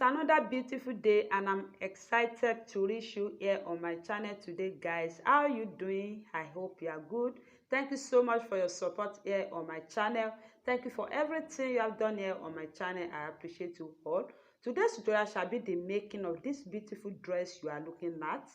another beautiful day and I'm excited to reach you here on my channel today, guys. How are you doing? I hope you are good. Thank you so much for your support here on my channel. Thank you for everything you have done here on my channel. I appreciate you all. Today's tutorial shall be the making of this beautiful dress you are looking at.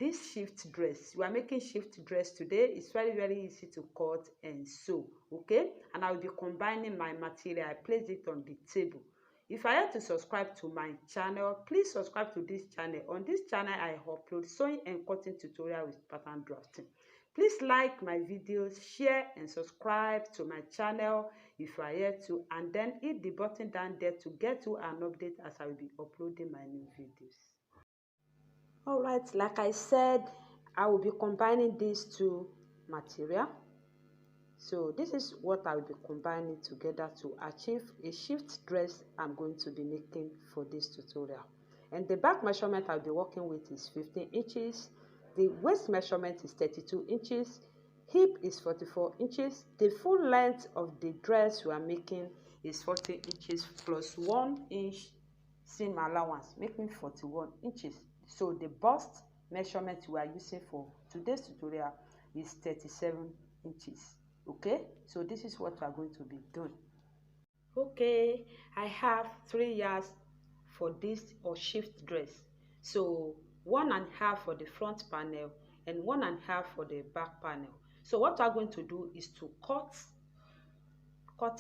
This shift dress, we are making shift dress today. It's very easy to cut and sew, okay? And I will be combining my material. I place it on the table. If I have to subscribe to my channel, please subscribe to this channel. On this channel, I upload sewing and cutting tutorial with pattern drafting. Please like my videos, share and subscribe to my channel if you are here to, and then hit the button down there to get to an update as I will be uploading my new videos. All right, like I said, I will be combining these two material. So this is what I will be combining together to achieve a shift dress I'm going to be making for this tutorial. And the back measurement I'll be working with is 15 inches. The waist measurement is 32 inches. Hip is 44 inches. The full length of the dress we are making is 40 inches plus 1 inch seam allowance, making 41 inches. So the bust measurement we are using for today's tutorial is 37 inches. Okay, so this is what we are going to be doing. Okay, I have 3 yards for this or shift dress. So 1.5 for the front panel and 1.5 for the back panel. So what we are going to do is to cut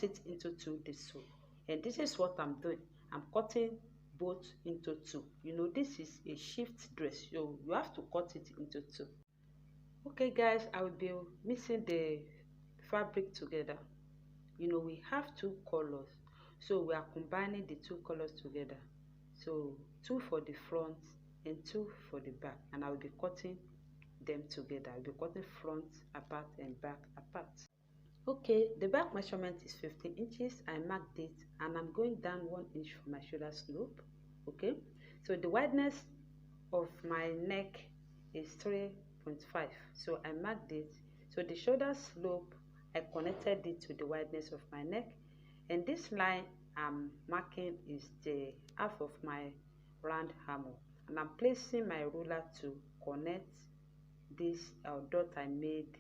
it into two this way. And this is what I'm doing. I'm cutting both into two. You know, this is a shift dress, so you have to cut it into two. Okay guys, I will be mixing the fabric together. You know, we have two colors, so we are combining the two colors together. So 2 for the front and 2 for the back, and I will be cutting them together. I'll be cutting front apart and back apart. Okay, the back measurement is 15 inches. I marked it and I'm going down 1 inch for my shoulder slope. Okay, so the wideness of my neck is 3.5, so I marked it. So the shoulder slope, I connected it to the wideness of my neck, and this line I'm marking is the half of my round armhole, and I'm placing my ruler to connect this dot I made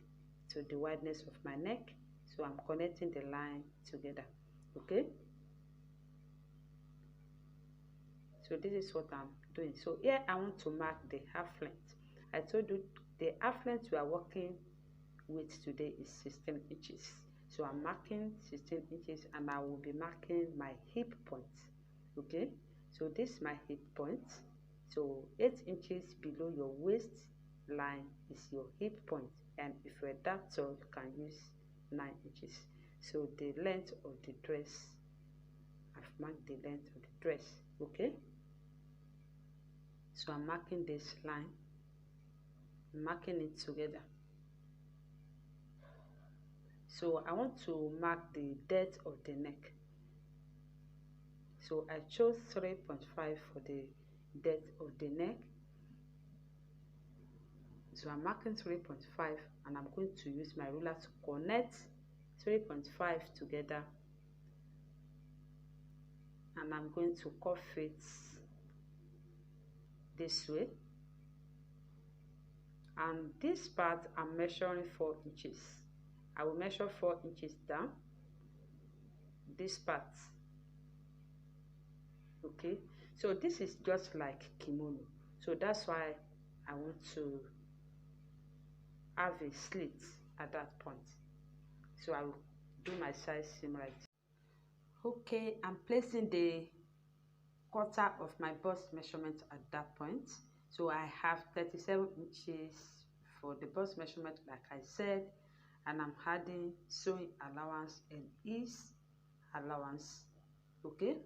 to the wideness of my neck. So I'm connecting the line together. Okay, so this is what I'm doing. So here I want to mark the half length. I told you the half length we are working with today is 16 inches. So I'm marking 16 inches and I will be marking my hip point. Okay, so this is my hip point. So 8 inches below your waist line is your hip point, and if you're that tall, you can use 9 inches. So the length of the dress, I've marked the length of the dress. Okay, so I'm marking this line, marking it together. So I want to mark the depth of the neck. So I chose 3.5 for the depth of the neck. So I'm marking 3.5 and I'm going to use my ruler to connect 3.5 together, and I'm going to cuff it this way. And this part I'm measuring 4 inches. I will measure 4 inches down this part. Okay, so this is just like kimono, so that's why I want to have a slit at that point. So I will do my size seam right. Okay, I'm placing the quarter of my bust measurement at that point. So I have 37 inches for the bust measurement, like I said, and I'm adding sewing allowance and ease allowance. Okay,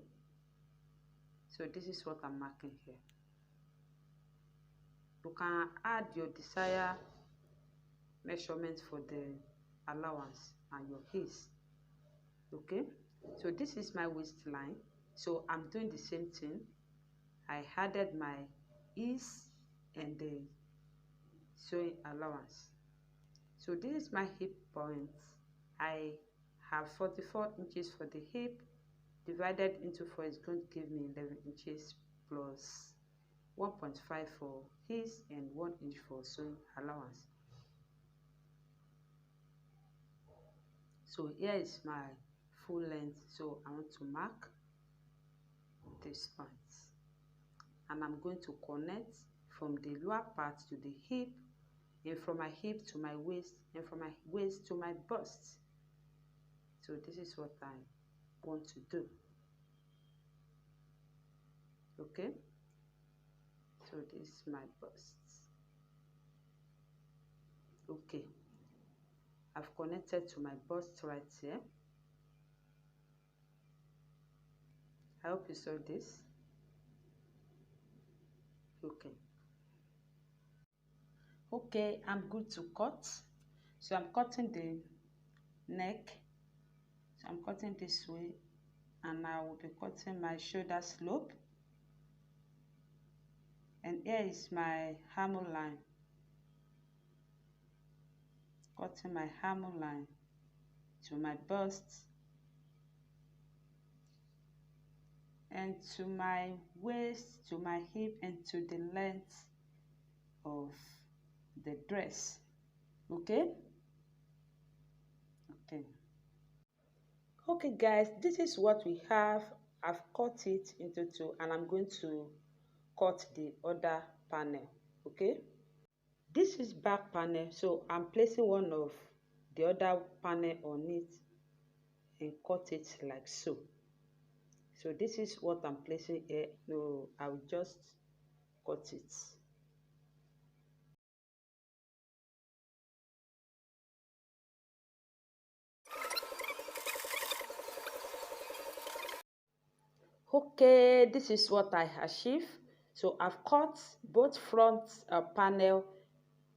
so this is what I'm marking here. You can add your desired measurement for the allowance and your ease. Okay, so this is my waistline, so I'm doing the same thing. I added my ease and the sewing allowance. So this is my hip point. I have 44 inches for the hip divided into 4 is going to give me 11 inches plus 1.5 for his and 1 inch for sewing allowance. So here is my full length, so I want to mark this point, and I'm going to connect from the lower part to the hip, and from my hip to my waist, and from my waist to my bust. So this is what I want to do. Okay, so this is my bust. Okay, I've connected to my bust right here. I hope you saw this. Okay, I'm good to cut. So I'm cutting the neck. So I'm cutting this way, and I will be cutting my shoulder slope. And here is my armhole line. Cutting my armhole line to my bust and to my waist, to my hip, and to the length of the dress. Okay, guys, this is what we have. I've cut it into 2, and I'm going to cut the other panel. Okay, this is back panel, so I'm placing one of the other panel on it and cut it like so. So this is what I'm placing here. No, I will just cut it. Okay, this is what I achieved. So I've cut both front panel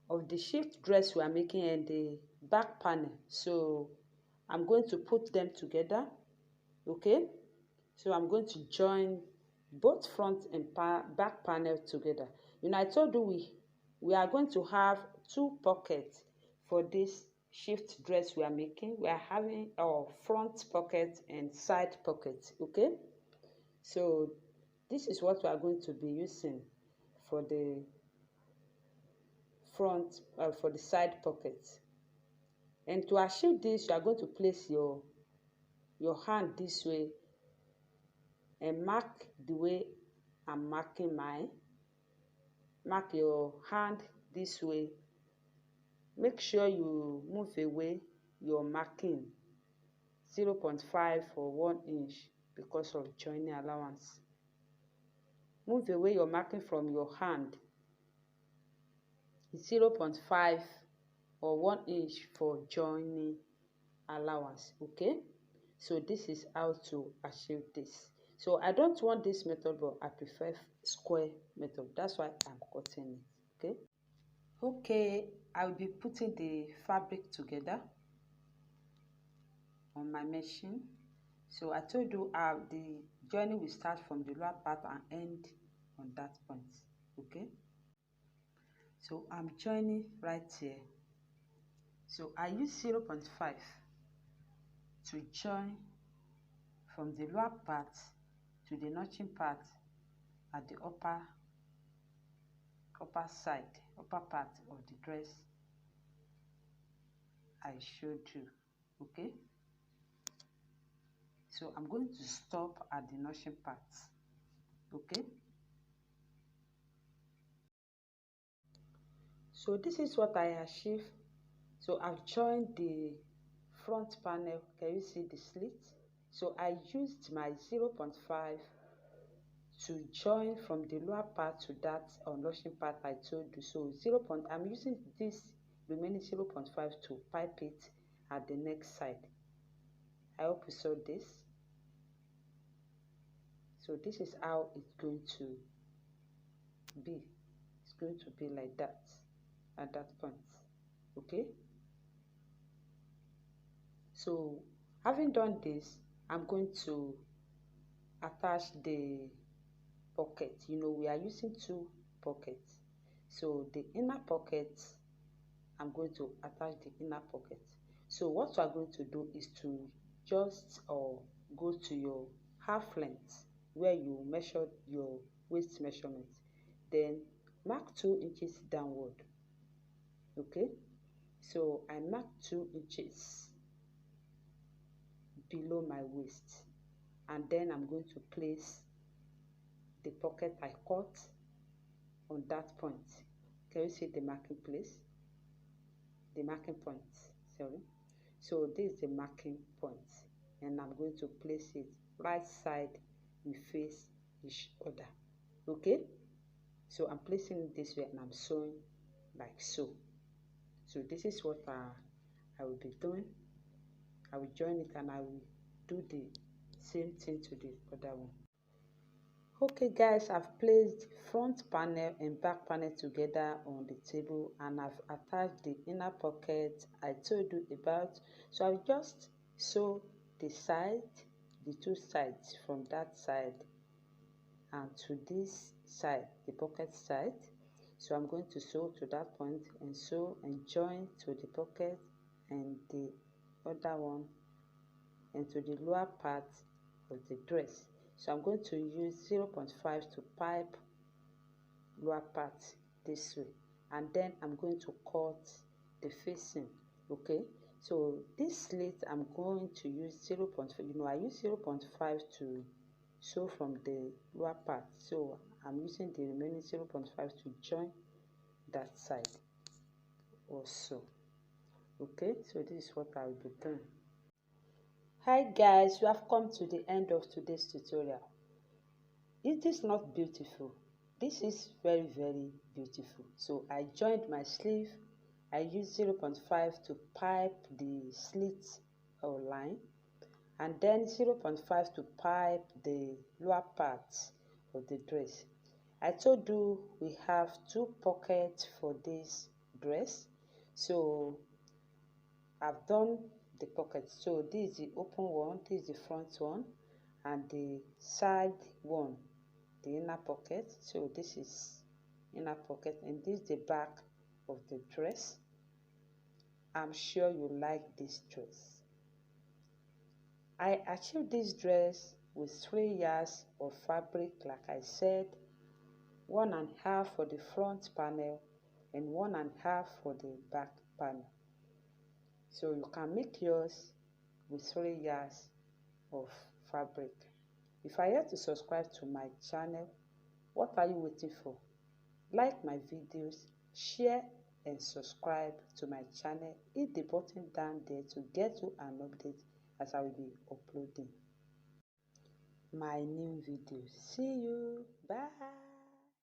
of the shift dress we are making and the back panel. So I'm going to put them together. Okay, so I'm going to join both front and back panel together. You know, I told you we are going to have 2 pockets for this shift dress we are making. We are having our front pocket and side pocket. Okay, so this is what we are going to be using for the front, for the side pocket. And to achieve this, you are going to place your hand this way and mark the way I'm marking mine. Mark your hand this way. Make sure you move away your marking 0.5 or 1 inch because of joining allowance. Move away your marking from your hand 0.5 or 1 inch for joining allowance. Okay, so this is how to achieve this. So I don't want this method, but I prefer square method. That's why I'm cutting it. Okay, I'll be putting the fabric together on my machine. So I told you the journey will start from the lower part and end on that point. Okay, so I'm joining right here. So I use 0.5 to join from the lower part to the notching part at the upper part of the dress I showed you. Okay, so I'm going to stop at the notching part. Okay, so this is what I achieved. So I've joined the front panel. Can you see the slit? So I used my 0.5 to join from the lower part to that notching part I told you. So I'm using this remaining 0.5 to pipe it at the next side. I hope you saw this. So this is how it's going to be. It's going to be like that at that point. Okay, so having done this, I'm going to attach the pocket. You know, we are using 2 pockets. So the inner pocket, I'm going to attach the inner pocket. So what we are going to do is to just go to your half length where you measure your waist measurement. Then mark 2 inches downward. Okay, so I mark 2 inches below my waist, and then I'm going to place the pocket I cut on that point. Can you see the marking place? The marking point, sorry. So this is the marking point, and I'm going to place it right side we face each other. Okay, so I'm placing it this way and I'm sewing like so. So this is what I will be doing. I will join it and I will do the same thing to the other one. Okay guys, I've placed front panel and back panel together on the table, and I've attached the inner pocket I told you about. So I'll just sew the side, the two sides from that side and to this side, the pocket side. So I'm going to sew to that point and sew and join to the pocket and the other one and to the lower part of the dress. So I'm going to use 0.5 to pipe lower part this way, and then I'm going to cut the facing. Okay, so this slit I'm going to use 0.5. I use 0.5 to sew from the lower part, so I'm using the remaining 0.5 to join that side also. Okay, so this is what I will be doing. Hi guys, we have come to the end of today's tutorial. Is this not beautiful? This is very beautiful. So I joined my sleeve. I used 0.5 to pipe the slit or line, and then 0.5 to pipe the lower part of the dress. I told you we have 2 pockets for this dress, so I've done the pocket. So this is the open one, this is the front one, and the side one, the inner pocket. So this is inner pocket, and this is the back of the dress. I'm sure you like this dress. I achieved this dress with 3 yards of fabric, like I said, 1.5 for the front panel and 1.5 for the back panel. So you can make yours with 3 yards of fabric. If you are yet to subscribe to my channel, what are you waiting for? Like my videos, share and subscribe to my channel. Hit the button down there to get you an update as I will be uploading my new videos. See you. Bye.